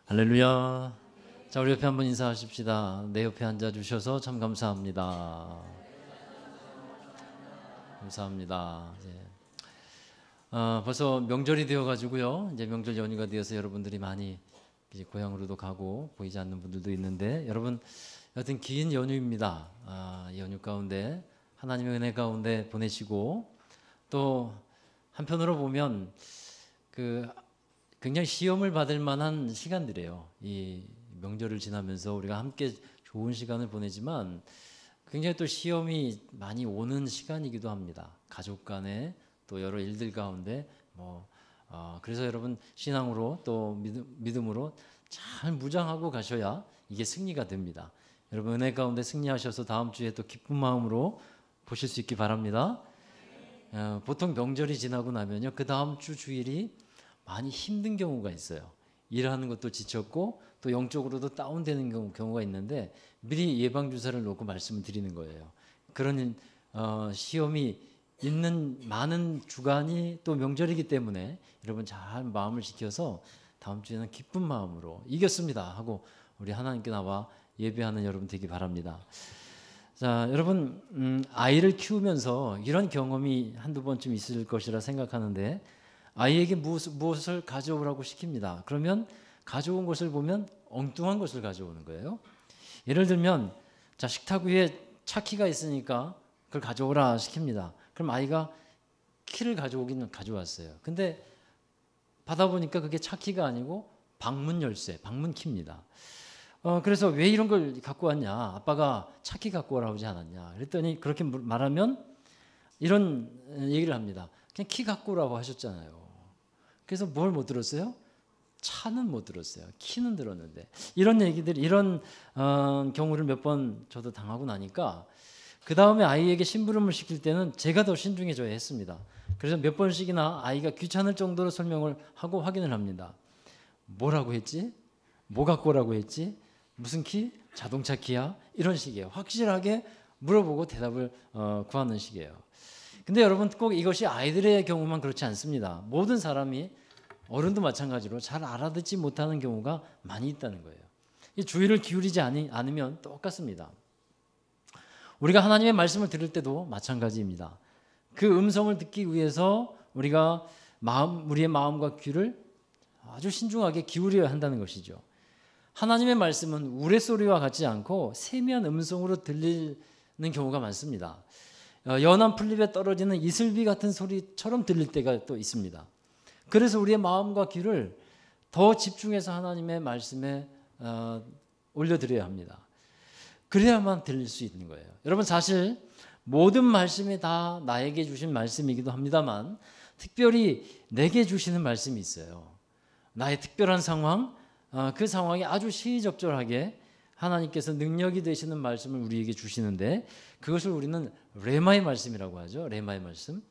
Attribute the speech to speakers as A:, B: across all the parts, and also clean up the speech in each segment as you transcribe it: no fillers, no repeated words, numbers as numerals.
A: 할렐루야. 자, 우리 옆에 한번 인사하십시다. 내 옆에 앉아주셔서 참 감사합니다. 감사합니다. 벌써 명절이 되어가지고요. 이제 명절 연휴가 되어서 여러분들이 많이 이제 고향으로도 가고 보이지 않는 분들도 있는데, 여러분 여하튼 긴 연휴입니다. 연휴 가운데 하나님의 은혜 가운데 보내시고, 또 한편으로 보면 굉장히 시험을 받을 만한 시간들이에요. 이 명절을 지나면서 우리가 함께 좋은 시간을 보내지만 굉장히 또 시험이 많이 오는 시간이기도 합니다. 가족 간에 또 여러 일들 가운데 그래서 여러분 신앙으로 또 믿음으로 잘 무장하고 가셔야 이게 승리가 됩니다. 여러분 은혜 가운데 승리하셔서 다음 주에 또 기쁜 마음으로 보실 수 있기 바랍니다. 보통 명절이 지나고 나면요, 그 다음 주 주일이 많이 힘든 경우가 있어요. 일하는 것도 지쳤고 또 영적으로도 다운되는 경우가 있는데, 미리 예방주사를 놓고 말씀을 드리는 거예요. 그런 시험이 있는 많은 주간이 또 명절이기 때문에 여러분 잘 마음을 지켜서 다음 주에는 기쁜 마음으로 이겼습니다 하고 우리 하나님께 나와 예배하는 여러분 되기 바랍니다. 자, 여러분 아이를 키우면서 이런 경험이 한두 번쯤 있을 것이라 생각하는데, 아이에게 무엇을 가져오라고 시킵니다. 그러면 가져온 것을 보면 엉뚱한 것을 가져오는 거예요. 예를 들면, 자, 식탁 위에 차키가 있으니까 그걸 가져오라 시킵니다. 그럼 아이가 키를 가져오기는 가져왔어요. 근데 받아보니까 그게 차키가 아니고 방문 열쇠, 방문 키입니다. 그래서 왜 이런 걸 갖고 왔냐? 아빠가 차키 갖고 오라고 하지 않았냐? 그랬더니 그렇게 말하면 이런 얘기를 합니다. 그냥 키 갖고 오라고 하셨잖아요. 그래서 뭘 못 들었어요? 차는 못 들었어요. 키는 들었는데. 이런 얘기들, 이런 경우를 몇 번 저도 당하고 나니까 그 다음에 아이에게 심부름을 시킬 때는 제가 더 신중해져야 했습니다. 그래서 몇 번씩이나 아이가 귀찮을 정도로 설명을 하고 확인을 합니다. 뭐라고 했지? 뭐 갖고 오라고 했지? 무슨 키? 자동차 키야? 이런 식이에요. 확실하게 물어보고 대답을 구하는 식이에요. 근데 여러분 꼭 이것이 아이들의 경우만 그렇지 않습니다. 모든 사람이, 어른도 마찬가지로 잘 알아듣지 못하는 경우가 많이 있다는 거예요. 이 주의를 기울이지 않으면 똑같습니다. 우리가 하나님의 말씀을 들을 때도 마찬가지입니다. 그 음성을 듣기 위해서 우리가 우리의 마음과 귀를 아주 신중하게 기울여야 한다는 것이죠. 하나님의 말씀은 우레소리와 같지 않고 세미한 음성으로 들리는 경우가 많습니다. 연한 풀잎에 떨어지는 이슬비 같은 소리처럼 들릴 때가 또 있습니다. 그래서 우리의 마음과 귀를 더 집중해서 하나님의 말씀에 올려드려야 합니다. 그래야만 들릴 수 있는 거예요. 여러분 사실 모든 말씀이 다 나에게 주신 말씀이기도 합니다만, 특별히 내게 주시는 말씀이 있어요. 나의 특별한 상황, 그 상황이 아주 시의적절하게 하나님께서 능력이 되시는 말씀을 우리에게 주시는데, 그것을 우리는 레마의 말씀이라고 하죠. 레마의 말씀.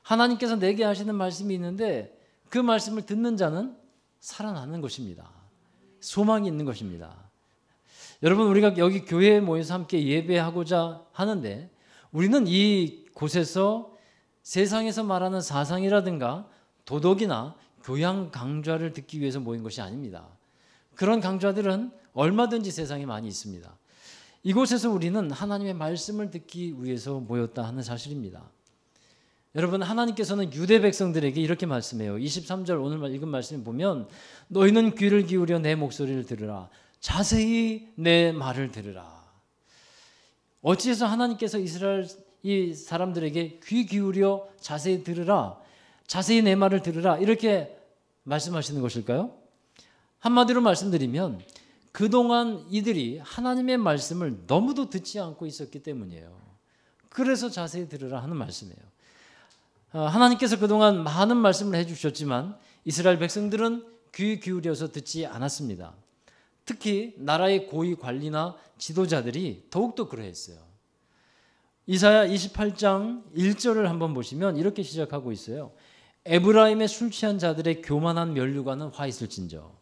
A: 하나님께서 내게 하시는 말씀이 있는데 그 말씀을 듣는 자는 살아나는 것입니다. 소망이 있는 것입니다. 여러분 우리가 여기 교회에 모여서 함께 예배하고자 하는데, 우리는 이 곳에서 세상에서 말하는 사상이라든가 도덕이나 교양 강좌를 듣기 위해서 모인 것이 아닙니다. 그런 강좌들은 얼마든지 세상에 많이 있습니다. 이곳에서 우리는 하나님의 말씀을 듣기 위해서 모였다 하는 사실입니다. 여러분 하나님께서는 유대 백성들에게 이렇게 말씀해요. 23절 오늘 읽은 말씀을 보면, 너희는 귀를 기울여 내 목소리를 들으라. 자세히 내 말을 들으라. 어찌해서 하나님께서 이스라엘 이 사람들에게 귀 기울여 자세히 들으라, 자세히 내 말을 들으라 이렇게 말씀하시는 것일까요? 한마디로 말씀드리면 그동안 이들이 하나님의 말씀을 너무도 듣지 않고 있었기 때문이에요. 그래서 자세히 들으라 하는 말씀이에요. 하나님께서 그동안 많은 말씀을 해주셨지만 이스라엘 백성들은 귀 기울여서 듣지 않았습니다. 특히 나라의 고위 관리나 지도자들이 더욱더 그러했어요. 이사야 28장 1절을 한번 보시면 이렇게 시작하고 있어요. 에브라임의 술 취한 자들의 교만한 면류관은 화 있을진저.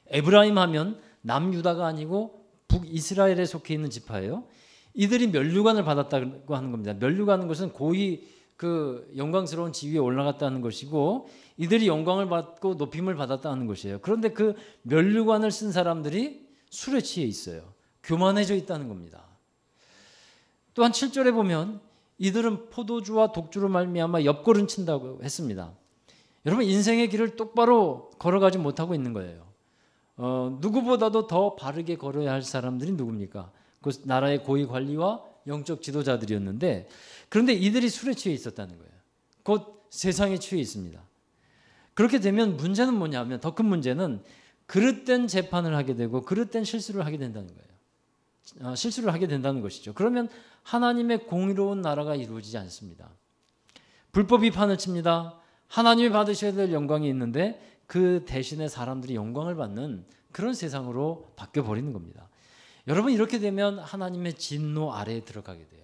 A: 에브라임 하면 남유다가 아니고 북이스라엘에 속해 있는 지파예요. 이들이 면류관을 받았다고 하는 겁니다. 면류관은 것은 고위 그 영광스러운 지위에 올라갔다는 것이고, 이들이 영광을 받고 높임을 받았다는 것이에요. 그런데 그 면류관을 쓴 사람들이 술에 취해 있어요. 교만해져 있다는 겁니다. 또한 7절에 보면 이들은 포도주와 독주로 말미암아 옆걸음 친다고 했습니다. 여러분, 인생의 길을 똑바로 걸어가지 못하고 있는 거예요. 누구보다도 더 바르게 걸어야 할 사람들이 누굽니까? 그 나라의 고위 관리와 영적 지도자들이었는데, 그런데 이들이 술에 취해 있었다는 거예요. 곧 세상에 취해 있습니다. 그렇게 되면 문제는 뭐냐면, 더 큰 문제는 그릇된 재판을 하게 되고 그릇된 실수를 하게 된다는 거예요. 실수를 하게 된다는 것이죠. 그러면 하나님의 공의로운 나라가 이루어지지 않습니다. 불법이 판을 칩니다. 하나님이 받으셔야 될 영광이 있는데 그 대신에 사람들이 영광을 받는 그런 세상으로 바뀌어버리는 겁니다. 여러분, 이렇게 되면 하나님의 진노 아래에 들어가게 돼요.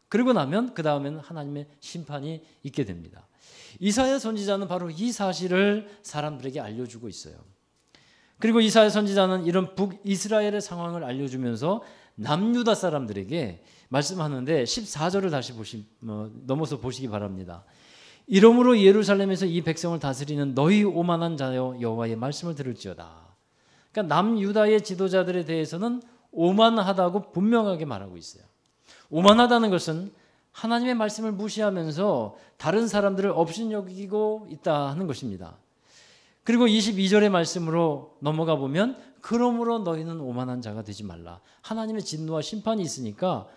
A: 그리고 나면 그 다음에는 하나님의 심판이 있게 됩니다. 이사야 선지자는 바로 이 사실을 사람들에게 알려주고 있어요. 그리고 이사야 선지자는 이런 북이스라엘의 상황을 알려주면서 남유다 사람들에게 말씀하는데 14절을 다시 넘어서 보시기 바랍니다. 이러므로 예루살렘에서 이 백성을 다스리는 너희 오만한 자여 여호와의 말씀을 들을지어다. 그러니까 남유다의 지도자들에 대해서는 오만하다고 분명하게 말하고 있어요. 오만하다는 것은 하나님의 말씀을 무시하면서 다른 사람들을 업신여기고 있다 하는 것입니다. 그리고 22절의 말씀으로 넘어가 보면 그러므로 너희는 오만한 자가 되지 말라. 하나님의 진노와 심판이 있으니까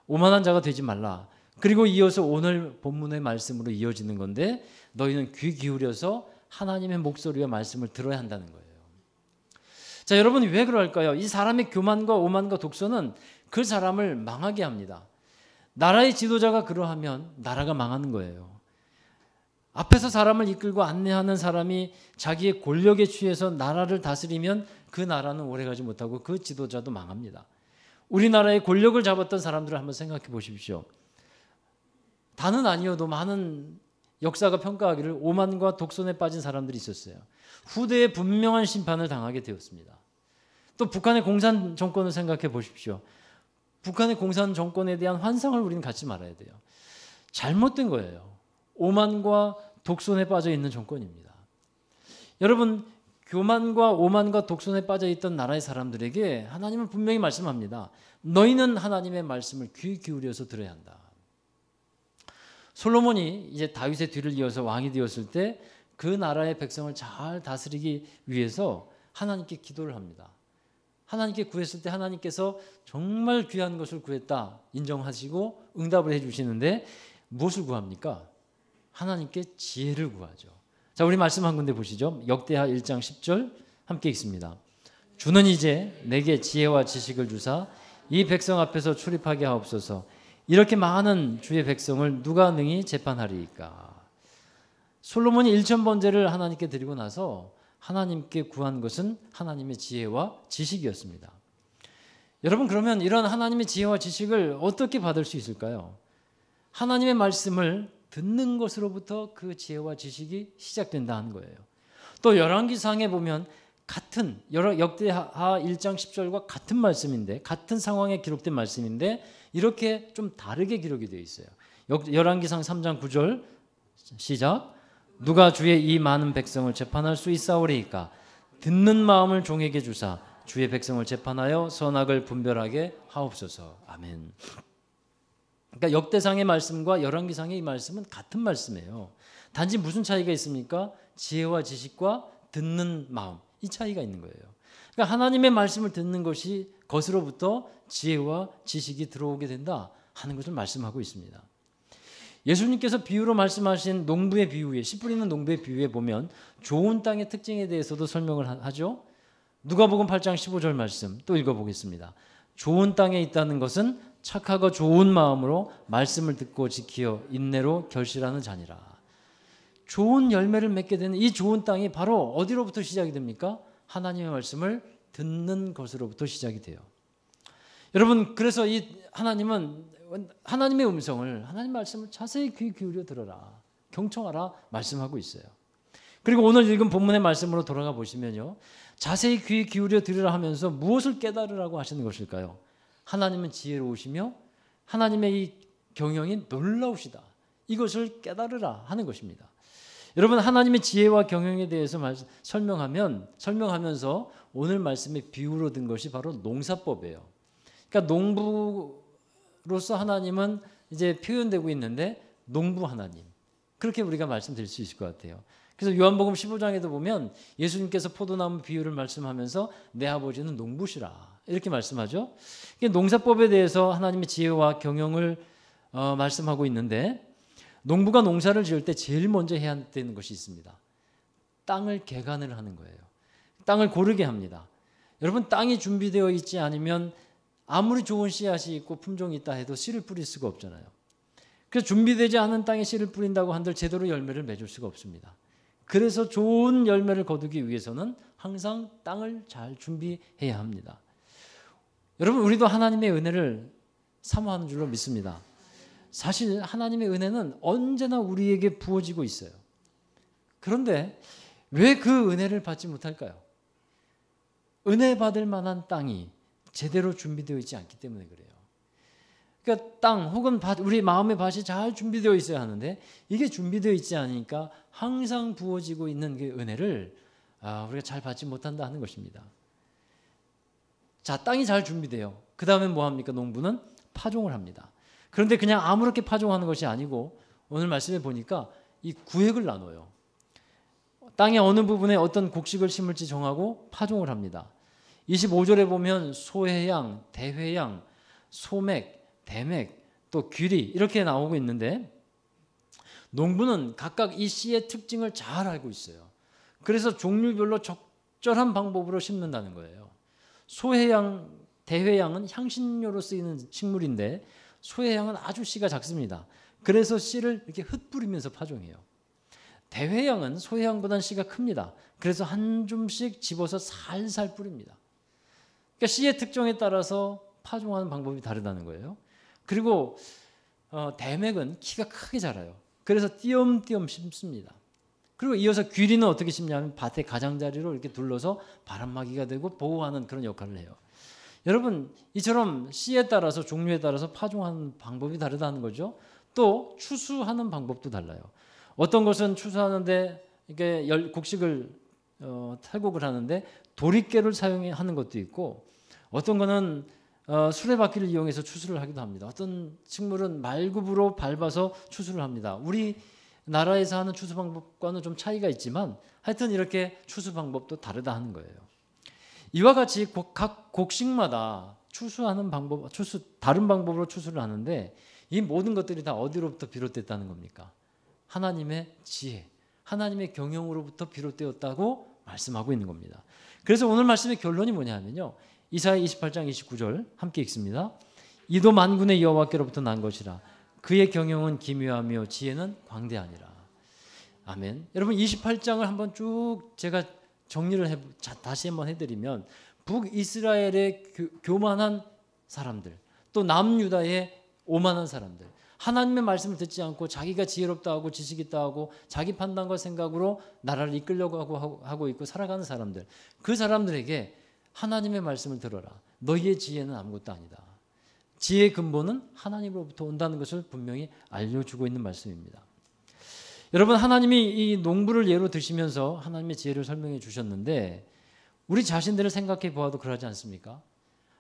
A: 오만한 자가 되지 말라. 그리고 이어서 오늘 본문의 말씀으로 이어지는 건데 너희는 귀 기울여서 하나님의 목소리와 말씀을 들어야 한다는 거예요. 자, 여러분, 왜 그럴까요? 이 사람의 교만과 오만과 독소는 그 사람을 망하게 합니다. 나라의 지도자가 그러하면 나라가 망하는 거예요. 앞에서 사람을 이끌고 안내하는 사람이 자기의 권력에 취해서 나라를 다스리면 그 나라는 오래가지 못하고 그 지도자도 망합니다. 우리나라의 권력을 잡았던 사람들을 한번 생각해 보십시오. 다는 아니어도 많은 역사가 평가하기를 오만과 독선에 빠진 사람들이 있었어요. 후대에 분명한 심판을 당하게 되었습니다. 또 북한의 공산 정권을 생각해 보십시오. 북한의 공산 정권에 대한 환상을 우리는 갖지 말아야 돼요. 잘못된 거예요. 오만과 독선에 빠져 있는 정권입니다. 여러분, 교만과 오만과 독선에 빠져 있던 나라의 사람들에게 하나님은 분명히 말씀합니다. 너희는 하나님의 말씀을 귀 기울여서 들어야 한다. 솔로몬이 이제 다윗의 뒤를 이어서 왕이 되었을 때 그 나라의 백성을 잘 다스리기 위해서 하나님께 기도를 합니다. 하나님께 구했을 때 하나님께서 정말 귀한 것을 구했다 인정하시고 응답을 해주시는데 무엇을 구합니까? 하나님께 지혜를 구하죠. 자, 우리 말씀 한 군데 보시죠. 역대하 1장 10절 함께 읽습니다. 주는 이제 내게 지혜와 지식을 주사 이 백성 앞에서 출입하게 하옵소서. 이렇게 많은 주의 백성을 누가 능히 재판하리이까. 솔로몬이 1000번제를 하나님께 드리고 나서 하나님께 구한 것은 하나님의 지혜와 지식이었습니다. 여러분, 그러면 이런 하나님의 지혜와 지식을 어떻게 받을 수 있을까요? 하나님의 말씀을 듣는 것으로부터 그 지혜와 지식이 시작된다 하는 거예요. 또 열왕기상에 보면 같은 역대하 1장 10절과 같은 말씀인데, 같은 상황에 기록된 말씀인데 이렇게 좀 다르게 기록이 되어 있어요. 열왕기상 3장 9절 시작. 누가 주의 이 많은 백성을 재판할 수 있사오리이까. 듣는 마음을 종에게 주사 주의 백성을 재판하여 선악을 분별하게 하옵소서. 아멘. 그러니까 역대상의 말씀과 열왕기상의 이 말씀은 같은 말씀이에요. 단지 무슨 차이가 있습니까? 지혜와 지식과 듣는 마음, 이 차이가 있는 거예요. 그러니까 하나님의 말씀을 듣는 것으로부터 지혜와 지식이 들어오게 된다 하는 것을 말씀하고 있습니다. 예수님께서 비유로 말씀하신 농부의 비유에, 씨 뿌리는 농부의 비유에 보면 좋은 땅의 특징에 대해서도 설명을 하죠. 누가복음 8장 15절 말씀 또 읽어보겠습니다. 좋은 땅에 있다는 것은 착하고 좋은 마음으로 말씀을 듣고 지키어 인내로 결실하는 자니라. 좋은 열매를 맺게 되는 이 좋은 땅이 바로 어디로부터 시작이 됩니까? 하나님의 말씀을 듣는 것으로부터 시작이 돼요. 여러분, 그래서 이 하나님은 하나님의 음성을, 하나님 말씀을 자세히 귀 기울여 들어라, 경청하라 말씀하고 있어요. 그리고 오늘 읽은 본문의 말씀으로 돌아가 보시면요, 자세히 귀 기울여 들으라 하면서 무엇을 깨달으라고 하시는 것일까요? 하나님은 지혜로우시며 하나님의 이 경영이 놀라우시다, 이것을 깨달으라 하는 것입니다. 여러분 하나님의 지혜와 경영에 대해서 설명하면서 오늘 말씀의 비유로 든 것이 바로 농사법이에요. 그러니까 농부로서 하나님은 이제 표현되고 있는데 농부 하나님. 그렇게 우리가 말씀드릴 수 있을 것 같아요. 그래서 요한복음 15장에도 보면 예수님께서 포도나무 비유를 말씀하면서 내 아버지는 농부시라 이렇게 말씀하죠. 농사법에 대해서 하나님의 지혜와 경영을 말씀하고 있는데 농부가 농사를 지을 때 제일 먼저 해야 되는 것이 있습니다. 땅을 개간을 하는 거예요. 땅을 고르게 합니다. 여러분 땅이 준비되어 있지 않으면 아무리 좋은 씨앗이 있고 품종이 있다 해도 씨를 뿌릴 수가 없잖아요. 그래서 준비되지 않은 땅에 씨를 뿌린다고 한들 제대로 열매를 맺을 수가 없습니다. 그래서 좋은 열매를 거두기 위해서는 항상 땅을 잘 준비해야 합니다. 여러분 우리도 하나님의 은혜를 사모하는 줄로 믿습니다. 사실 하나님의 은혜는 언제나 우리에게 부어지고 있어요. 그런데 왜 그 은혜를 받지 못할까요? 은혜 받을 만한 땅이 제대로 준비되어 있지 않기 때문에 그래요. 그러니까 땅 혹은 우리 마음의 밭이 잘 준비되어 있어야 하는데 이게 준비되어 있지 않으니까 항상 부어지고 있는 그 은혜를 우리가 잘 받지 못한다 하는 것입니다. 자, 땅이 잘 준비돼요. 그 다음에 뭐 합니까? 농부는 파종을 합니다. 그런데 그냥 아무렇게 파종하는 것이 아니고 오늘 말씀에 보니까 이 구획을 나눠요. 땅의 어느 부분에 어떤 곡식을 심을지 정하고 파종을 합니다. 25절에 보면 소회양, 대회양, 소맥, 대맥, 또 귀리 이렇게 나오고 있는데 농부는 각각 이 씨의 특징을 잘 알고 있어요. 그래서 종류별로 적절한 방법으로 심는다는 거예요. 소회양, 대회양은 향신료로 쓰이는 식물인데 소회양은 아주 씨가 작습니다. 그래서 씨를 이렇게 흩뿌리면서 파종해요. 대회양은 소회양보다는 씨가 큽니다. 그래서 한 줌씩 집어서 살살 뿌립니다. 그러니까 씨의 특성에 따라서 파종하는 방법이 다르다는 거예요. 그리고 대맥은 키가 크게 자라요. 그래서 띄엄띄엄 심습니다. 그리고 이어서 귀리는 어떻게 심냐면 밭의 가장자리로 이렇게 둘러서 바람막이가 되고 보호하는 그런 역할을 해요. 여러분 이처럼 씨에 따라서 종류에 따라서 파종하는 방법이 다르다는 거죠. 또 추수하는 방법도 달라요. 어떤 것은 추수하는데 이게 곡식을 탈곡을 하는데 도리깨를 사용하는 것도 있고 어떤 거는 수레바퀴를 이용해서 추수를 하기도 합니다. 어떤 식물은 말굽으로 밟아서 추수를 합니다. 우리 나라에서 하는 추수 방법과는 좀 차이가 있지만 하여튼 이렇게 추수 방법도 다르다 하는 거예요. 이와 같이 각 곡식마다 추수하는 방법, 다른 방법으로 추수를 하는데 이 모든 것들이 다 어디로부터 비롯됐다는 겁니까? 하나님의 지혜, 하나님의 경영으로부터 비롯되었다고 말씀하고 있는 겁니다. 그래서 오늘 말씀의 결론이 뭐냐면요. 이사야 28장 29절 함께 읽습니다. 이도 만군의 여호와께로부터 난 것이라 그의 경영은 기묘하며 지혜는 광대하니라. 아멘. 여러분 28장을 한번 쭉 제가 정리를 다시 한번 해드리면 북이스라엘의 교만한 사람들 또 남유다의 오만한 사람들 하나님의 말씀을 듣지 않고 자기가 지혜롭다 하고 지식 있다 하고 자기 판단과 생각으로 나라를 이끌려고 하고 있고 살아가는 사람들 그 사람들에게 하나님의 말씀을 들어라. 너희의 지혜는 아무것도 아니다. 지혜의 근본은 하나님으로부터 온다는 것을 분명히 알려주고 있는 말씀입니다. 여러분 하나님이 이 농부를 예로 드시면서 하나님의 지혜를 설명해 주셨는데 우리 자신들을 생각해 보아도 그러지 않습니까?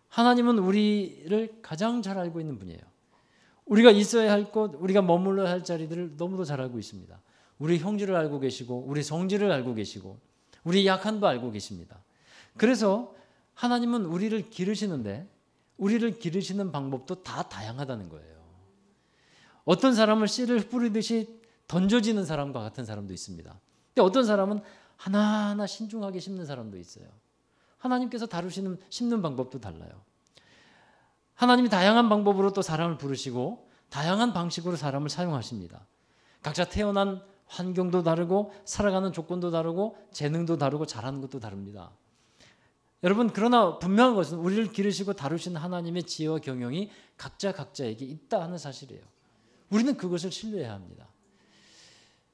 A: 하나님은 우리를 가장 잘 알고 있는 분이에요. 우리가 있어야 할 곳, 우리가 머물러야 할 자리들을 너무도 잘 알고 있습니다. 우리 형질을 알고 계시고 우리 성질을 알고 계시고 우리 약함도 알고 계십니다. 그래서 하나님은 우리를 기르시는데 우리를 기르시는 방법도 다 다양하다는 거예요. 어떤 사람은 씨를 뿌리듯이 던져지는 사람과 같은 사람도 있습니다. 근데 어떤 사람은 하나하나 신중하게 심는 사람도 있어요. 하나님께서 심는 방법도 달라요. 하나님이 다양한 방법으로 또 사람을 부르시고 다양한 방식으로 사람을 사용하십니다. 각자 태어난 환경도 다르고 살아가는 조건도 다르고 재능도 다르고 잘하는 것도 다릅니다. 여러분 그러나 분명한 것은 우리를 기르시고 다루시는 하나님의 지혜와 경영이 각자에게 있다 하는 사실이에요. 우리는 그것을 신뢰해야 합니다.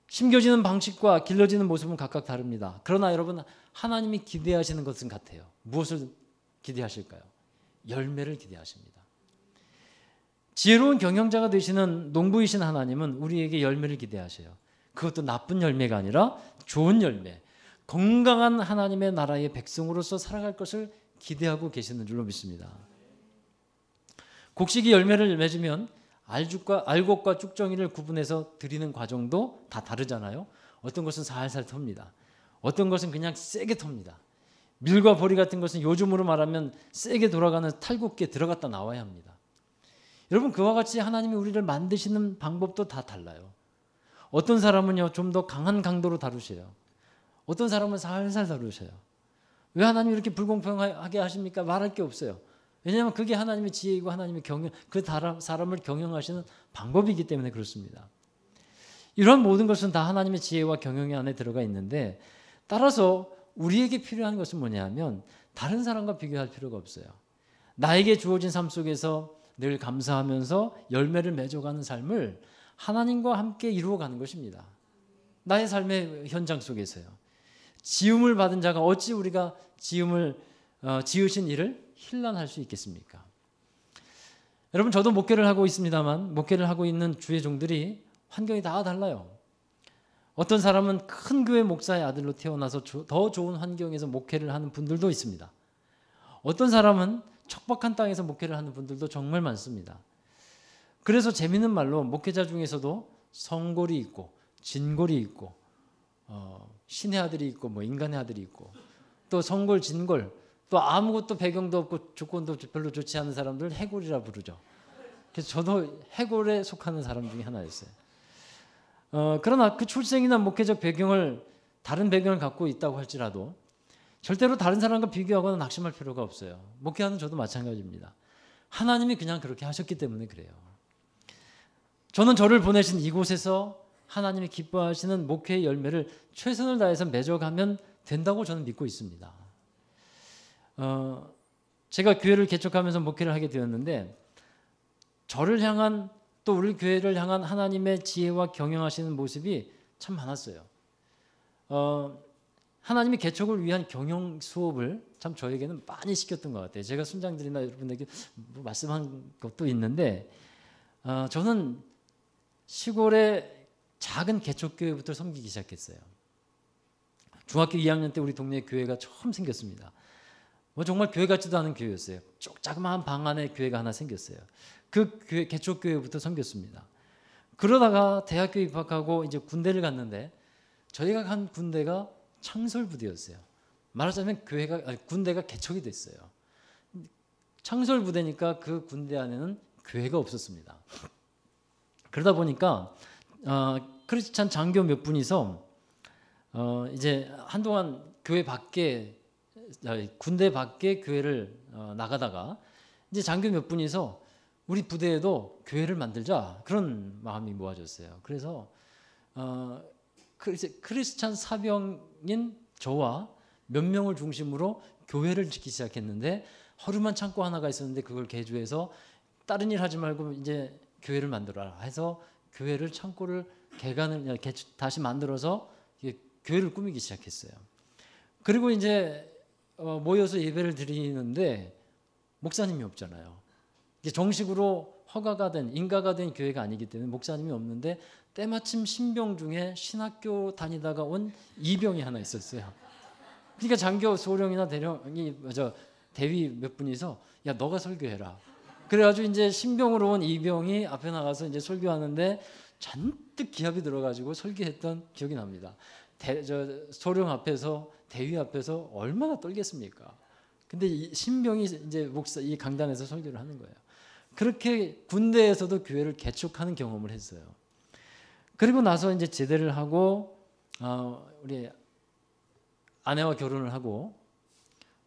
A: 심겨지는 방식과 길러지는 모습은 각각 다릅니다. 그러나 여러분 하나님이 기대하시는 것은 같아요. 무엇을 기대하실까요? 열매를 기대하십니다. 지혜로운 경영자가 되시는 농부이신 하나님은 우리에게 열매를 기대하셔요. 그것도 나쁜 열매가 아니라 좋은 열매, 건강한 하나님의 나라의 백성으로서 살아갈 것을 기대하고 계시는 줄로 믿습니다. 곡식이 열매를 맺으면 알곡과 쭉정이를 구분해서 드리는 과정도 다 다르잖아요. 어떤 것은 살살 텁니다. 어떤 것은 그냥 세게 텁니다. 밀과 보리 같은 것은 요즘으로 말하면 세게 돌아가는 탈곡기에 들어갔다 나와야 합니다. 여러분, 그와 같이 하나님이 우리를 만드시는 방법도 다 달라요. 어떤 사람은요 좀 더 강한 강도로 다루셔요. 어떤 사람은 살살 다루셔요. 왜 하나님이 이렇게 불공평하게 하십니까? 말할 게 없어요. 왜냐하면 그게 하나님의 지혜이고 하나님의 그 사람을 경영하시는 방법이기 때문에 그렇습니다. 이러한 모든 것은 다 하나님의 지혜와 경영의 안에 들어가 있는데, 따라서 우리에게 필요한 것은 뭐냐면 다른 사람과 비교할 필요가 없어요. 나에게 주어진 삶 속에서 늘 감사하면서 열매를 맺어가는 삶을 하나님과 함께 이루어가는 것입니다. 나의 삶의 현장 속에서요. 지음을 받은 자가 어찌 우리가 지으신 일을 힐난할 수 있겠습니까? 여러분, 저도 목회를 하고 있습니다만 목회를 하고 있는 주의 종들이 환경이 다 달라요. 어떤 사람은 큰 교회 목사의 아들로 태어나서 더 좋은 환경에서 목회를 하는 분들도 있습니다. 어떤 사람은 척박한 땅에서 목회를 하는 분들도 정말 많습니다. 그래서 재미있는 말로 목회자 중에서도 성골이 있고 진골이 있고 신의 아들이 있고 뭐 인간의 아들이 있고 또 성골 진골, 또 아무것도 배경도 없고 조건도 별로 좋지 않은 사람들 해골이라 부르죠. 그래서 저도 해골에 속하는 사람 중에 하나였어요. 그러나 그 출생이나 목회적 배경을 다른 배경을 갖고 있다고 할지라도 절대로 다른 사람과 비교하거나 낙심할 필요가 없어요. 목회하는 저도 마찬가지입니다. 하나님이 그냥 그렇게 하셨기 때문에 그래요. 저는 저를 보내신 이곳에서 하나님이 기뻐하시는 목회의 열매를 최선을 다해서 맺어가면 된다고 저는 믿고 있습니다. 제가 교회를 개척하면서 목회를 하게 되었는데, 저를 향한 또 우리 교회를 향한 하나님의 지혜와 경영하시는 모습이 참 많았어요. 하나님이 개척을 위한 경영 수업을 참 저에게는 많이 시켰던 것 같아요. 제가 순장들이나 여러분에게 말씀한 것도 있는데, 저는 시골의 작은 개척교회부터 섬기기 시작했어요. 중학교 2학년 때 우리 동네 교회가 처음 생겼습니다. 정말 교회 같지도 않은 교회였어요. 조그마한 방 안에 교회가 하나 생겼어요. 그 교회, 개척교회부터 섬겼습니다. 그러다가 대학교 입학하고 이제 군대를 갔는데, 저희가 간 군대가 창설부대였어요. 말하자면 군대가 개척이 됐어요. 창설부대니까 그 군대 안에는 교회가 없었습니다. 그러다 보니까 크리스찬 장교 몇 분이서 이제 한동안 군대 밖에 교회를 나가다가 이제 장교 몇 분이서 우리 부대에도 교회를 만들자, 그런 마음이 모아졌어요. 그래서 크리스찬 사병인 저와 몇 명을 중심으로 교회를 짓기 시작했는데, 허름한 창고 하나가 있었는데 그걸 개조해서 다른 일 하지 말고 이제 교회를 만들어라 해서 교회를 창고를 다시 만들어서 교회를 꾸미기 시작했어요. 그리고 이제 모여서 예배를 드리는데 목사님이 없잖아요. 이게 정식으로 허가가 된 인가가 된 교회가 아니기 때문에 목사님이 없는데, 때마침 신병 중에 신학교 다니다가 온 이병이 하나 있었어요. 그러니까 장교 소령이나 대위 몇 분이서 야, 너가 설교해라. 그래가지고 이제 신병으로 온 이병이 앞에 나가서 이제 설교하는데 잔뜩 기합이 들어가지고 설교했던 기억이 납니다. 소령 앞에서, 대위 앞에서 얼마나 떨겠습니까? 근데 이 신병이 이제 이 강단에서 설교를 하는 거예요. 그렇게 군대에서도 교회를 개척하는 경험을 했어요. 그리고 나서 이제 제대를 하고 우리 아내와 결혼을 하고,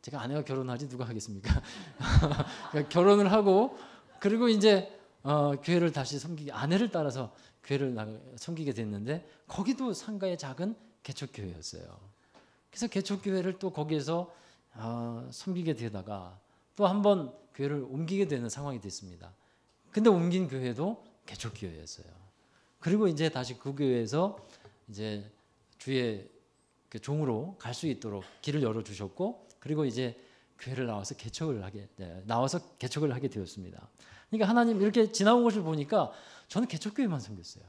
A: 제가 아내와 결혼하지 누가 하겠습니까? 결혼을 하고, 그리고 이제 교회를 다시 아내를 따라서 교회를 섬기게 됐는데, 거기도 상가의 작은 개척교회였어요. 그래서 개척교회를 또 거기에서 섬기게 되다가 또 한 번 교회를 옮기게 되는 상황이 됐습니다. 근데 옮긴 교회도 개척교회였어요. 그리고 이제 다시 그 교회에서 이제 주의 종으로 갈 수 있도록 길을 열어주셨고, 그리고 이제 교회를 나와서 개척을 하게 되었습니다. 그러니까 하나님 이렇게 지나온 것을 보니까 저는 개척교회만 섬겼어요.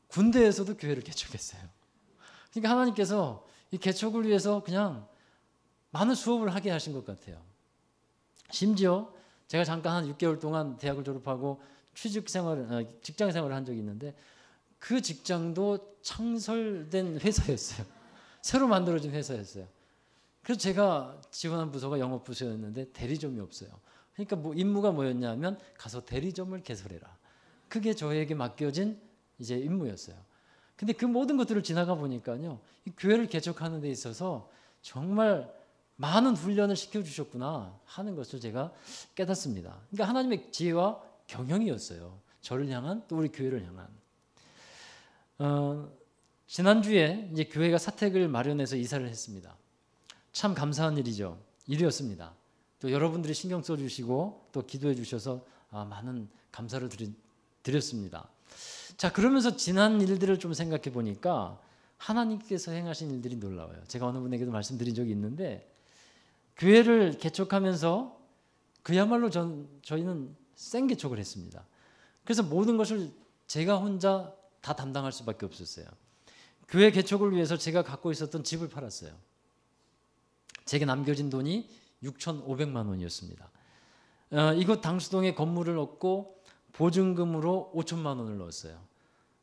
A: 군대에서도 교회를 개척했어요. 그러니까 하나님께서 이 개척을 위해서 그냥 많은 수업을 하게 하신 것 같아요. 심지어 제가 잠깐 한 6개월 동안 대학을 졸업하고 직장 생활을 한 적이 있는데 그 직장도 창설된 회사였어요. 새로 만들어진 회사였어요. 그래서 제가 지원한 부서가 영업부서였는데 대리점이 없어요. 그러니까 뭐 임무가 뭐였냐면 가서 대리점을 개설해라. 그게 저에게 맡겨진 이제 임무였어요. 근데 그 모든 것들을 지나가 보니까요, 이 교회를 개척하는 데 있어서 정말 많은 훈련을 시켜주셨구나 하는 것을 제가 깨닫습니다. 그러니까 하나님의 지혜와 경영이었어요. 저를 향한 또 우리 교회를 향한. 지난주에 이제 교회가 사택을 마련해서 이사를 했습니다. 참 감사한 일이었습니다. 또 여러분들이 신경 써주시고 또 기도해 주셔서 많은 감사를 드렸습니다. 자, 그러면서 지난 일들을 좀 생각해 보니까 하나님께서 행하신 일들이 놀라워요. 제가 어느 분에게도 말씀드린 적이 있는데 교회를 개척하면서 그야말로 저희는 생개척을 했습니다. 그래서 모든 것을 제가 혼자 다 담당할 수밖에 없었어요. 교회 개척을 위해서 제가 갖고 있었던 집을 팔았어요. 제게 남겨진 돈이 6,500만 원이었습니다. 이곳 당수동에 건물을 얻고 보증금으로 5천만 원을 넣었어요.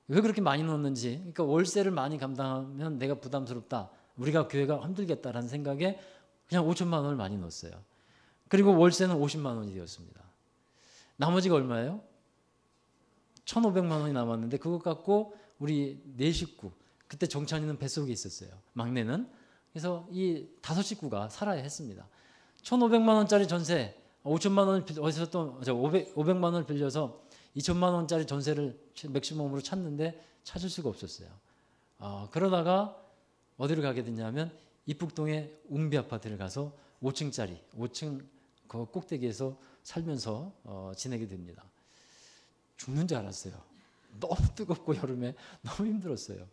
A: 왜 그렇게 많이 넣었는지, 그러니까 월세를 많이 감당하면 내가 부담스럽다, 우리가 교회가 힘들겠다라는 생각에 그냥 5천만 원을 많이 넣었어요. 그리고 월세는 50만 원이 되었습니다. 나머지가 얼마예요? 1,500만 원이 남았는데 그것 갖고 우리 네 식구, 그때 정찬이는 뱃속에 있었어요. 막내는. 그래서 이 5식구가 살아야 했습니다. 1,500만 원짜리 전세, 5천만 원을 어디서 또 500만 원을 빌려서 2천만 원짜리 전세를 맥시멈으로 찾는데 찾을 수가 없었어요. 그러다가 어디를 가게 됐냐면 이북동의 웅비 아파트를 가서 5층 그 꼭대기에서 살면서 지내게 됩니다. 죽는 줄 알았어요. 너무 뜨겁고 여름에 너무 힘들었어요.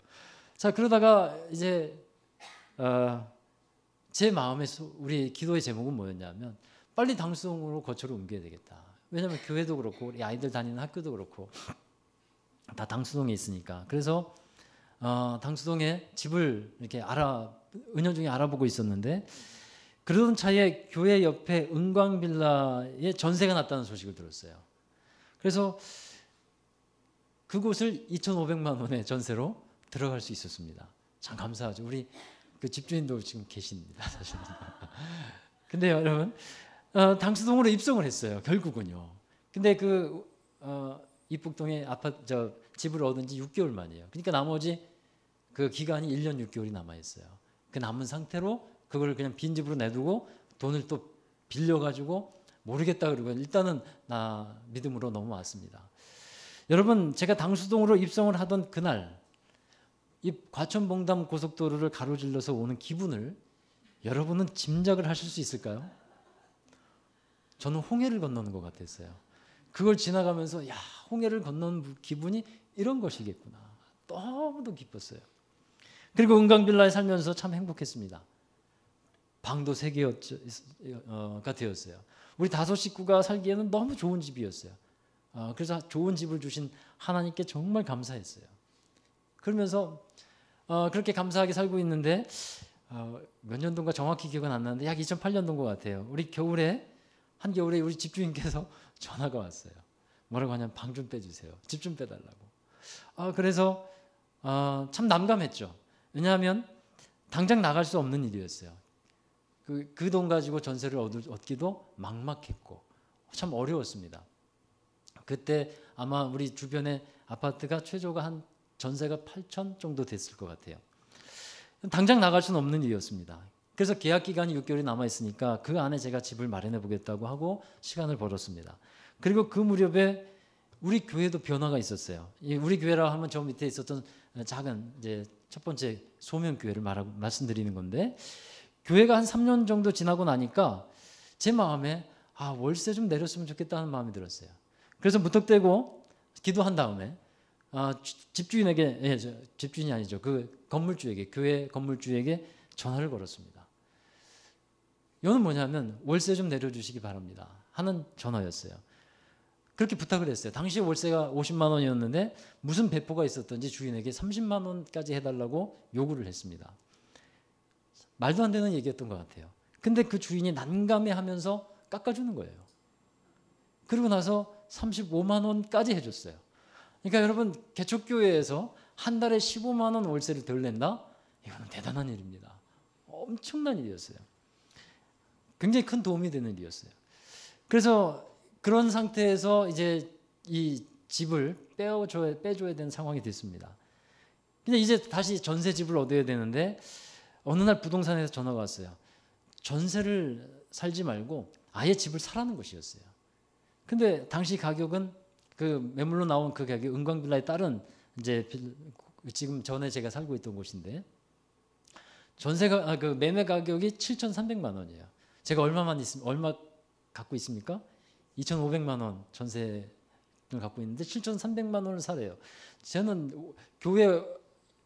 A: 자, 그러다가 이제 제 마음에 우리 기도의 제목은 뭐였냐면 빨리 당수동으로 거처를 옮겨야 되겠다. 왜냐하면 교회도 그렇고 우리 아이들 다니는 학교도 그렇고 다 당수동에 있으니까. 그래서 당수동에 집을 이렇게 은연중에 알아보고 있었는데 그러던 차에 교회 옆에 은광빌라에 전세가 났다는 소식을 들었어요. 그래서 그곳을 2,500만 원의 전세로 들어갈 수 있었습니다. 참 감사하죠. 우리 그 집주인도 지금 계십니다, 사실은. 근데 여러분, 당수동으로 입성을 했어요. 결국은요. 근데 이북동에 집을 얻은 지 6개월 만이에요. 그러니까 나머지 그 기간이 1년 6개월이 남아 있어요. 그 남은 상태로 그걸 그냥 빈집으로 내두고 돈을 또 빌려가지고 모르겠다 그러고 일단은 나 믿음으로 넘어왔습니다. 여러분, 제가 당수동으로 입성을 하던 그날 이 과천봉담 고속도로를 가로질러서 오는 기분을 여러분은 짐작을 하실 수 있을까요? 저는 홍해를 건너는 것 같았어요. 그걸 지나가면서 홍해를 건너는 기분이 이런 것이겠구나. 너무도 기뻤어요. 그리고 은광빌라에 살면서 참 행복했습니다. 방도 3개가 되었어요. 우리 5식구가 살기에는 너무 좋은 집이었어요. 그래서 좋은 집을 주신 하나님께 정말 감사했어요. 그러면서 그렇게 감사하게 살고 있는데 몇 년도인가 정확히 기억은 안 나는데 약 2008년도인 것 같아요. 우리 한겨울에 우리 집주인께서 전화가 왔어요. 뭐라고 하냐면 방 좀 빼주세요. 집 좀 빼달라고. 그래서 참 난감했죠. 왜냐하면 당장 나갈 수 없는 일이었어요. 그 돈 가지고 전세를 얻기도 막막했고 참 어려웠습니다. 그때 아마 우리 주변의 아파트가 최저가 한 전세가 8천 정도 됐을 것 같아요. 당장 나갈 수는 없는 일이었습니다. 그래서 계약 기간이 6개월이 남아있으니까 그 안에 제가 집을 마련해 보겠다고 하고 시간을 벌었습니다. 그리고 그 무렵에 우리 교회도 변화가 있었어요. 우리 교회라 하면 저 밑에 있었던 작은 이제 첫 번째 소명교회를 말씀드리는 건데 교회가 한 3년 정도 지나고 나니까 제 마음에 월세 좀 내렸으면 좋겠다는 마음이 들었어요. 그래서 무턱대고 기도한 다음에 집주인이 아니죠. 그 건물주에게, 교회 건물주에게 전화를 걸었습니다. 이거는 뭐냐면 월세 좀 내려주시기 바랍니다 하는 전화였어요. 그렇게 부탁을 했어요. 당시 월세가 50만 원이었는데 무슨 배포가 있었던지 주인에게 30만 원까지 해달라고 요구를 했습니다. 말도 안 되는 얘기였던 것 같아요. 근데 그 주인이 난감해하면서 깎아주는 거예요. 그리고 나서 35만 원까지 해줬어요. 그러니까 여러분, 개척교회에서 한 달에 15만 원 월세를 덜 낸다? 이거는 대단한 일입니다. 엄청난 일이었어요. 굉장히 큰 도움이 되는 일이었어요. 그래서 그런 상태에서 이제 이 집을 빼줘야 되는 상황이 됐습니다. 근데 이제 다시 전세집을 얻어야 되는데 어느 날 부동산에서 전화가 왔어요. 전세를 살지 말고 아예 집을 사라는 것이었어요. 근데 당시 가격은 그 매물로 나온 그 가격, 은광빌라에 따른 이제 지금 전에 제가 살고 있던 곳인데 전세가 그 매매 가격이 7,300만 원이에요. 제가 얼마 갖고 있습니까? 2,500만 원 전세를 갖고 있는데 7,300만 원을 사래요. 저는 교회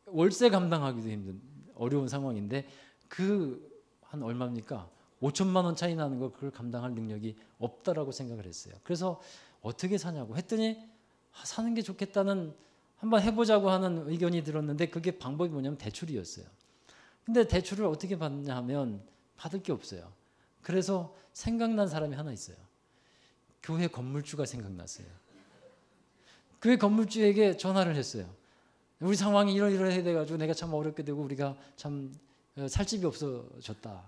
A: 월세 감당하기도 힘든 어려운 상황인데 그 한 얼마입니까? 5천만 원 차이 나는 거 그걸 감당할 능력이 없다라고 생각을 했어요. 그래서 어떻게 사냐고 했더니 사는 게 좋겠다는 한번 해보자고 하는 의견이 들었는데 그게 방법이 뭐냐면 대출이었어요. 근데 대출을 어떻게 받냐 하면 받을 게 없어요. 그래서 생각난 사람이 하나 있어요. 교회 건물주가 생각났어요. 교회 건물주에게 전화를 했어요. 우리 상황이 이러이러해 돼가지고 내가 참 어렵게 되고 우리가 참 살 집이 없어졌다.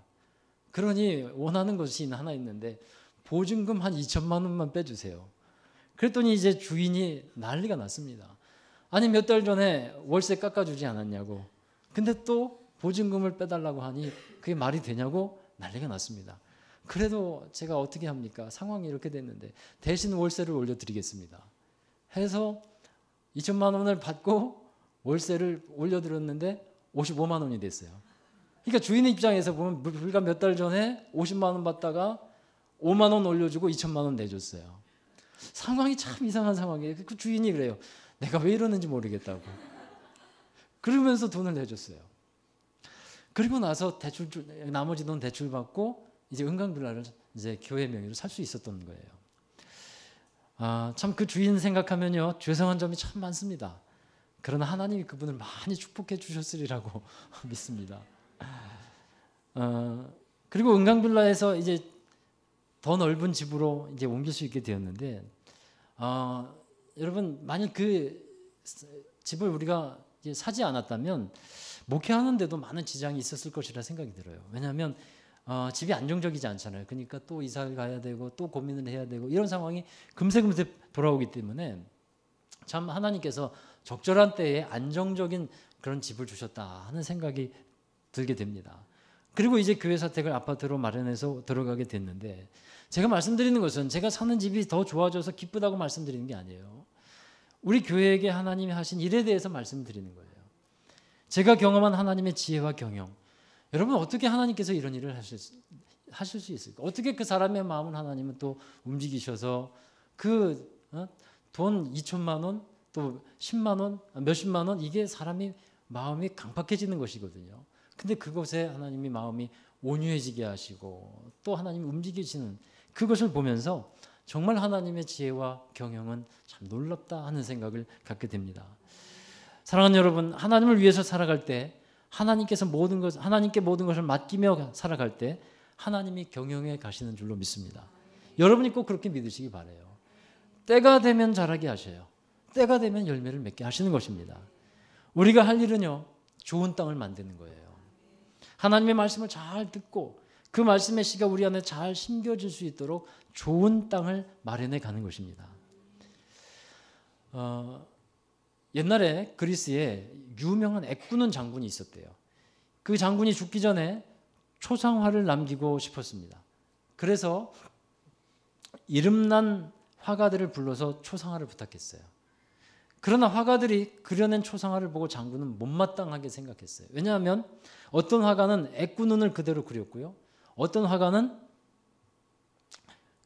A: 그러니 원하는 것이 하나 있는데 보증금 한 2천만 원만 빼주세요. 그랬더니 이제 주인이 난리가 났습니다. 아니 몇 달 전에 월세 깎아주지 않았냐고. 근데 또 보증금을 빼달라고 하니 그게 말이 되냐고 난리가 났습니다. 그래도 제가 어떻게 합니까? 상황이 이렇게 됐는데 대신 월세를 올려드리겠습니다. 해서 2천만 원을 받고 월세를 올려드렸는데 55만 원이 됐어요. 그러니까 주인 입장에서 보면 불과 몇 달 전에 50만 원 받다가 5만 원 올려주고 2천만 원 내줬어요. 상황이 참 이상한 상황이에요. 그 주인이 그래요. 내가 왜 이러는지 모르겠다고. 그러면서 돈을 내줬어요. 그리고 나서 나머지 돈 대출 받고 이제 은광빌라를 이제 교회 명의로 살 수 있었던 거예요. 참 그 주인 생각하면요 죄송한 점이 참 많습니다. 그러나 하나님이 그분을 많이 축복해 주셨으리라고 믿습니다. 그리고 은광빌라에서 이제 더 넓은 집으로 이제 옮길 수 있게 되었는데 여러분 만약 그 집을 우리가 이제 사지 않았다면 목회하는데도 많은 지장이 있었을 것이라 생각이 들어요. 왜냐하면 집이 안정적이지 않잖아요. 그러니까 또 이사를 가야 되고 또 고민을 해야 되고 이런 상황이 금세금세 돌아오기 때문에 참 하나님께서 적절한 때에 안정적인 그런 집을 주셨다 하는 생각이 들게 됩니다. 그리고 이제 교회 사택을 아파트로 마련해서 들어가게 됐는데 제가 말씀드리는 것은 제가 사는 집이 더 좋아져서 기쁘다고 말씀드리는 게 아니에요. 우리 교회에게 하나님이 하신 일에 대해서 말씀드리는 거예요. 제가 경험한 하나님의 지혜와 경영. 여러분 어떻게 하나님께서 이런 일을 하실 수 있을까? 어떻게 그 사람의 마음을 하나님은 또 움직이셔서 그 돈 2천만 원 또 10만 원 몇십만 원 이게 사람이 마음이 강팍해지는 것이거든요. 근데 그것에 하나님이 마음이 온유해지게 하시고 또 하나님이 움직이시는 그것을 보면서 정말 하나님의 지혜와 경영은 참 놀랍다 하는 생각을 갖게 됩니다. 사랑하는 여러분, 하나님을 위해서 살아갈 때 하나님께 모든 것을 맡기며 살아갈 때 하나님이 경영해 가시는 줄로 믿습니다. 여러분이 꼭 그렇게 믿으시기 바라요. 때가 되면 자라게 하셔요. 때가 되면 열매를 맺게 하시는 것입니다. 우리가 할 일은요, 좋은 땅을 만드는 거예요. 하나님의 말씀을 잘 듣고 그 말씀의 씨가 우리 안에 잘 심겨질 수 있도록 좋은 땅을 마련해 가는 것입니다. 옛날에 그리스에 유명한 애꾸는 장군이 있었대요. 그 장군이 죽기 전에 초상화를 남기고 싶었습니다. 그래서 이름난 화가들을 불러서 초상화를 부탁했어요. 그러나 화가들이 그려낸 초상화를 보고 장군은 못마땅하게 생각했어요. 왜냐하면 어떤 화가는 애꾸 눈을 그대로 그렸고요. 어떤 화가는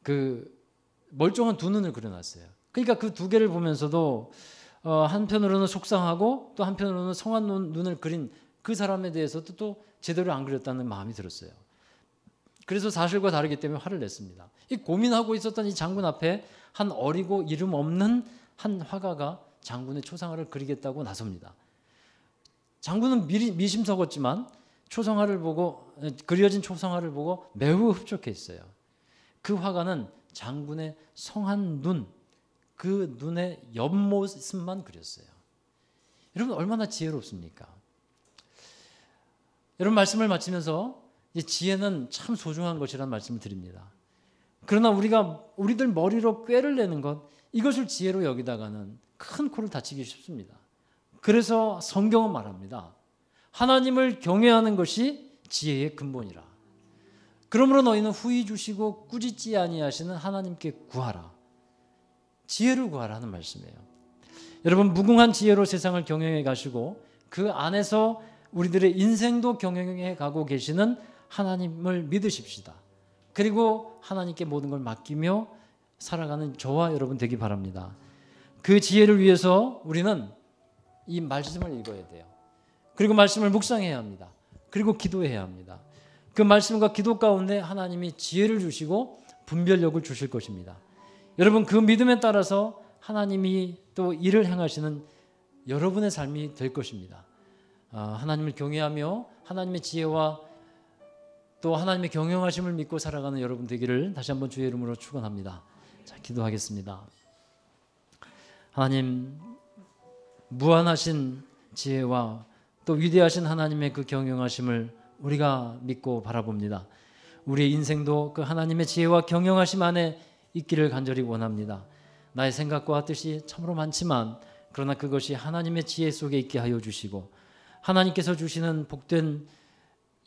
A: 그 멀쩡한 두 눈을 그려놨어요. 그러니까 그 두 개를 보면서도 한편으로는 속상하고 또 한편으로는 성한 눈을 그린 그 사람에 대해서도 또 제대로 안 그렸다는 마음이 들었어요. 그래서 사실과 다르기 때문에 화를 냈습니다. 이 고민하고 있었던 이 장군 앞에 한 어리고 이름 없는 한 화가가 장군의 초상화를 그리겠다고 나섭니다. 장군은 미심쩍었지만 초상화를 보고, 그려진 초상화를 보고 매우 흡족했어요. 그 화가는 장군의 성한 눈, 그 눈의 옆모습만 그렸어요. 여러분 얼마나 지혜롭습니까? 여러분 말씀을 마치면서 지혜는 참 소중한 것이라는 말씀을 드립니다. 그러나 우리들 머리로 꾀를 내는 것, 이것을 지혜로 여기다가는 큰 코를 다치기 쉽습니다. 그래서 성경은 말합니다. 하나님을 경외하는 것이 지혜의 근본이라. 그러므로 너희는 후히 주시고 꾸짖지 아니하시는 하나님께 구하라. 지혜를 구하라 하는 말씀이에요. 여러분 무궁한 지혜로 세상을 경영해 가시고 그 안에서 우리들의 인생도 경영해 가고 계시는 하나님을 믿으십시다. 그리고 하나님께 모든 걸 맡기며 살아가는 저와 여러분 되기 바랍니다. 그 지혜를 위해서 우리는 이 말씀을 읽어야 돼요. 그리고 말씀을 묵상해야 합니다. 그리고 기도해야 합니다. 그 말씀과 기도 가운데 하나님이 지혜를 주시고 분별력을 주실 것입니다. 여러분 그 믿음에 따라서 하나님이 또 일을 행하시는 여러분의 삶이 될 것입니다. 하나님을 경외하며 하나님의 지혜와 또 하나님의 경영하심을 믿고 살아가는 여러분 되기를 다시 한번 주의 이름으로 축원합니다. 자, 기도하겠습니다. 하나님, 무한하신 지혜와 또 위대하신 하나님의 그 경영하심을 우리가 믿고 바라봅니다. 우리의 인생도 그 하나님의 지혜와 경영하심 안에 있기를 간절히 원합니다. 나의 생각과 뜻이 참으로 많지만 그러나 그것이 하나님의 지혜 속에 있게 하여 주시고 하나님께서 주시는 복된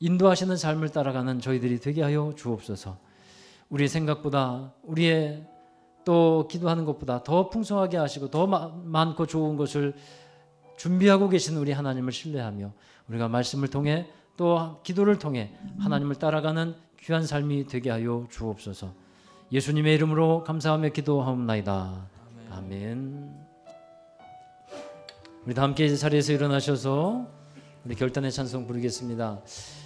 A: 인도하시는 삶을 따라가는 저희들이 되게 하여 주옵소서. 우리의 생각보다 우리의 또 기도하는 것보다 더 풍성하게 하시고 더 많고 좋은 것을 준비하고 계신 우리 하나님을 신뢰하며 우리가 말씀을 통해 또 기도를 통해 하나님을 따라가는 귀한 삶이 되게 하여 주옵소서. 예수님의 이름으로 감사하며 기도하옵나이다. 아멘. 우리 다 함께 자리에서 일어나셔서 우리 결단의 찬송 부르겠습니다.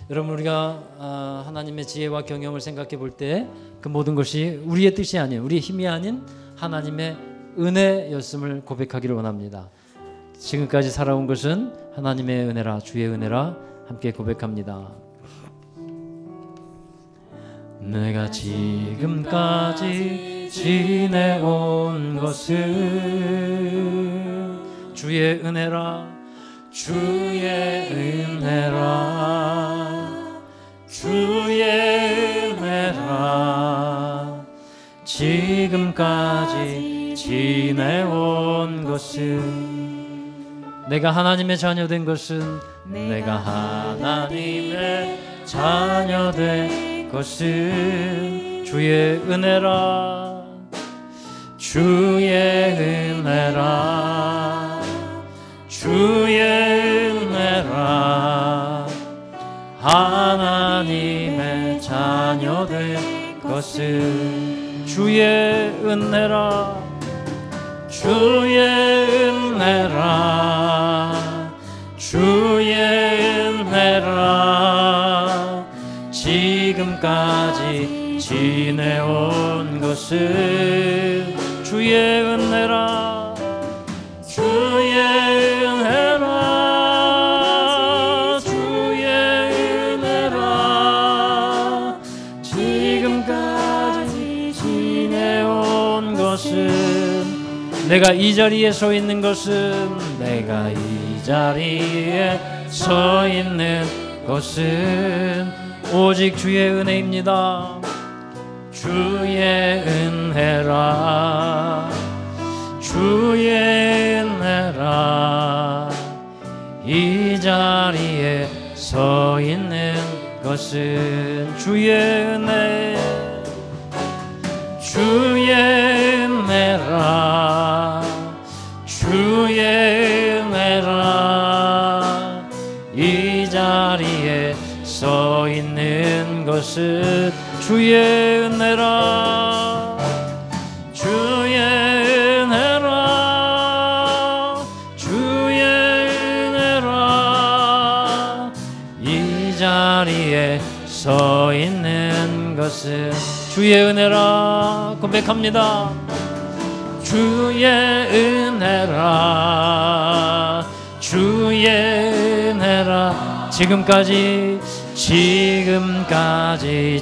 A: 여러분 우리가 하나님의 지혜와 경영을 생각해 볼 때 그 모든 것이 우리의 뜻이 아닌 우리의 힘이 아닌 하나님의 은혜였음을 고백하기를 원합니다. 지금까지 살아온 것은 하나님의 은혜라 주의 은혜라 함께 고백합니다. 내가 지금까지 지내온 것은 주의 은혜라 주의 은혜라 주의 은혜라 지금까지 지내온 것은 내가 하나님의 자녀 된 것은 내가 하나님의 자녀 된 것은 주의 은혜라 주의 은혜라 주의 은혜라 하나님의 자녀 된 것은 주의 은혜라 주의 은혜라 주의 은혜라 지금까지 지내온 것은 주의 은혜라 주의 은혜라 주의 은혜라 지금까지 지내온 것은 내가 이 자리에 서 있는 것은 내가 이 자리에 서 있는 것은 오직 주의 은혜입니다. 주의 은혜라 주의 은혜라 이 자리에 서 있는 것은 주의 은혜 주의 은혜라 주의 은혜라 이 자리에 서 있는 것은 주의 은혜라 주의 은혜라 주의 은혜라 이 자리에 서 있는 것은 주의 은혜라 고백합니다. 주의 은혜라 주의 은혜라 지금까지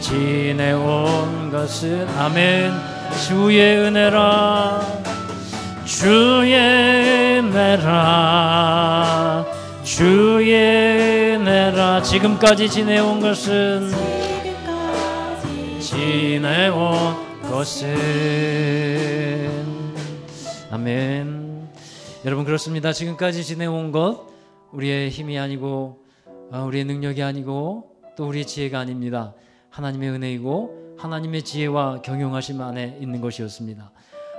A: 지내온 것은 아멘. 주의 은혜라 주의 은혜라 주의 은혜라 지금까지 지내온 것은 아멘. 여러분 그렇습니다. 지금까지 지내온 것 우리의 힘이 아니고 우리의 능력이 아니고 또 우리의 지혜가 아닙니다. 하나님의 은혜이고 하나님의 지혜와 경영하심 안에 있는 것이었습니다.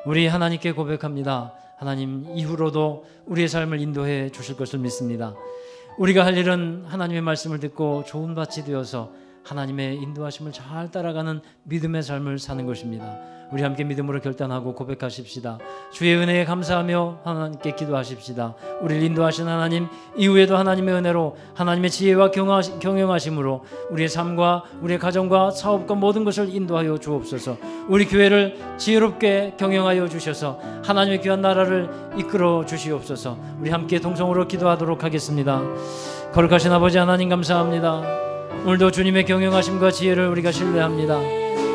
A: 우리 하나님께 고백합니다. 하나님 이후로도 우리의 삶을 인도해 주실 것을 믿습니다. 우리가 할 일은 하나님의 말씀을 듣고 좋은 밭이 되어서 하나님의 인도하심을 잘 따라가는 믿음의 삶을 사는 것입니다. 우리 함께 믿음으로 결단하고 고백하십시다. 주의 은혜에 감사하며 하나님께 기도하십시다. 우리를 인도하신 하나님, 이후에도 하나님의 은혜로 하나님의 지혜와 경영하심으로 우리의 삶과 우리의 가정과 사업과 모든 것을 인도하여 주옵소서. 우리 교회를 지혜롭게 경영하여 주셔서 하나님의 귀한 나라를 이끌어 주시옵소서. 우리 함께 동성으로 기도하도록 하겠습니다. 거룩하신 아버지 하나님 감사합니다. 오늘도 주님의 경영하심과 지혜를 우리가 신뢰합니다.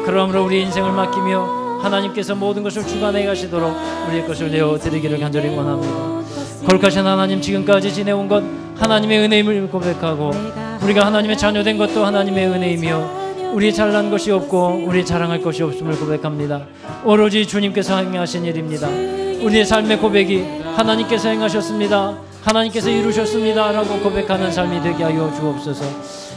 A: 그러므로 우리의 인생을 맡기며 하나님께서 모든 것을 주관해 가시도록 우리의 것을 내어드리기를 간절히 원합니다. 거룩하신 하나님, 지금까지 지내온 것 하나님의 은혜임을 고백하고 우리가 하나님의 자녀된 것도 하나님의 은혜이며 우리 잘난 것이 없고 우리 자랑할 것이 없음을 고백합니다. 오로지 주님께서 행하신 일입니다. 우리의 삶의 고백이 하나님께서 행하셨습니다, 하나님께서 이루셨습니다 라고 고백하는 삶이 되게 하여 주옵소서.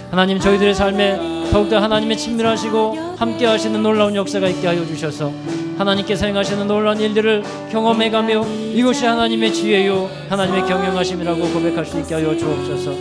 A: 하나님, 저희들의 삶에 더욱더 하나님의 친밀하시고 함께 하시는 놀라운 역사가 있게 하여 주셔서 하나님께서 행하시는 놀라운 일들을 경험해가며 이것이 하나님의 지혜요 하나님의 경영하심이라고 고백할 수 있게 하여 주옵소서.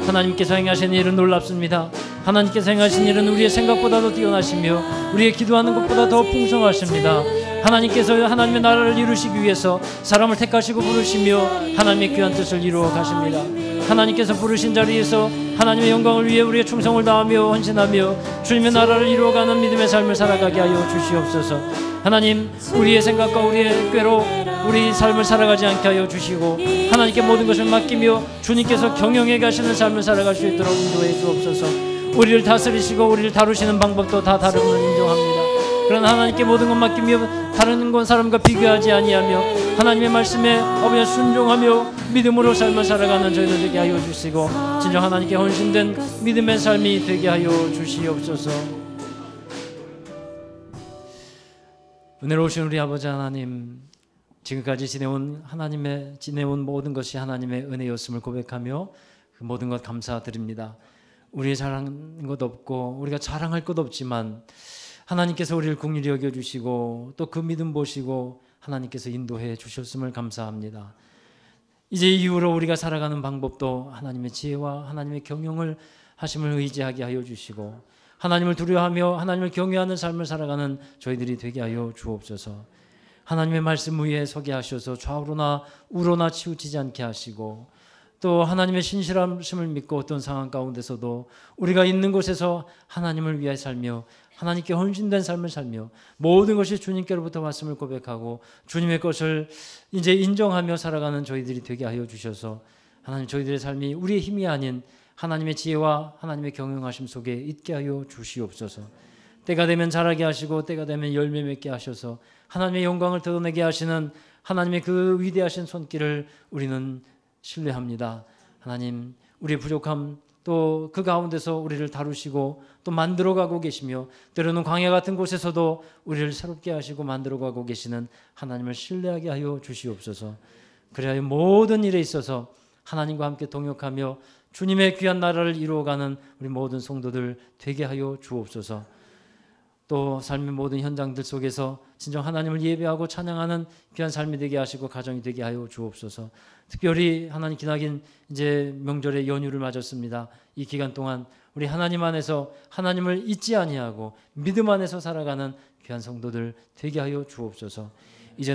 A: 하나님께서 행하신 일은 놀랍습니다. 하나님께서 행하신 일은 우리의 생각보다도 뛰어나시며 우리의 기도하는 것보다 더 풍성하십니다. 하나님께서 하나님의 나라를 이루시기 위해서 사람을 택하시고 부르시며 하나님의 귀한 뜻을 이루어 가십니다. 하나님께서 부르신 자리에서 하나님의 영광을 위해 우리의 충성을 다하며 헌신하며 주님의 나라를 이루어가는 믿음의 삶을 살아가게 하여 주시옵소서. 하나님, 우리의 생각과 우리의 꾀로 우리 삶을 살아가지 않게 하여 주시고 하나님께 모든 것을 맡기며 주님께서 경영해 가시는 삶을 살아갈 수 있도록 인도해 주옵소서. 우리를 다스리시고 우리를 다루시는 방법도 다 다름을 인정합니다. 그러나 하나님께 모든 것 맡기며 다른 건 사람과 비교하지 아니하며 하나님의 말씀에 어부에 순종하며 믿음으로 삶을 살아가는 저희들 되게 하여 주시고 진정 하나님께 헌신된 믿음의 삶이 되게 하여 주시옵소서. 은혜로우신 우리 아버지 하나님, 지금까지 지내온 모든 것이 하나님의 은혜였음을 고백하며 그 모든 것 감사드립니다. 우리의 자랑한 것 없고 우리가 자랑할 것 없지만 하나님께서 우리를 긍휼히 여겨주시고 또 그 믿음 보시고 하나님께서 인도해 주셨음을 감사합니다. 이제 이후로 우리가 살아가는 방법도 하나님의 지혜와 하나님의 경영을 하심을 의지하게 하여 주시고 하나님을 두려워하며 하나님을 경외하는 삶을 살아가는 저희들이 되게 하여 주옵소서. 하나님의 말씀 위에 서게 하셔서 좌우로나 우로나 치우치지 않게 하시고 또 하나님의 신실하심을 믿고 어떤 상황 가운데서도 우리가 있는 곳에서 하나님을 위해 살며 하나님께 헌신된 삶을 살며 모든 것이 주님께로부터 왔음을 고백하고 주님의 것을 이제 인정하며 살아가는 저희들이 되게 하여 주셔서 하나님, 저희들의 삶이 우리의 힘이 아닌 하나님의 지혜와 하나님의 경영하심 속에 있게 하여 주시옵소서. 때가 되면 자라게 하시고 때가 되면 열매 맺게 하셔서 하나님의 영광을 드러내게 하시는 하나님의 그 위대하신 손길을 우리는 신뢰합니다. 하나님, 우리의 부족함 또 그 가운데서 우리를 다루시고 또 만들어가고 계시며 때로는 광야 같은 곳에서도 우리를 새롭게 하시고 만들어가고 계시는 하나님을 신뢰하게 하여 주시옵소서. 그래야 모든 일에 있어서 하나님과 함께 동역하며 주님의 귀한 나라를 이루어가는 우리 모든 성도들 되게 하여 주옵소서. 또 삶의 모든 현장들 속에서 진정 하나님을 예배하고 찬양하는 귀한 삶이 되게 하시고 가정이 되게 하여 주옵소서. 특별히 하나님 기나긴 이제 명절의 연휴를 맞았습니다. 이 기간 동안 우리 하나님 안에서 하나님을 잊지 아니하고 믿음 안에서 살아가는 귀한 성도들 되게 하여 주옵소서.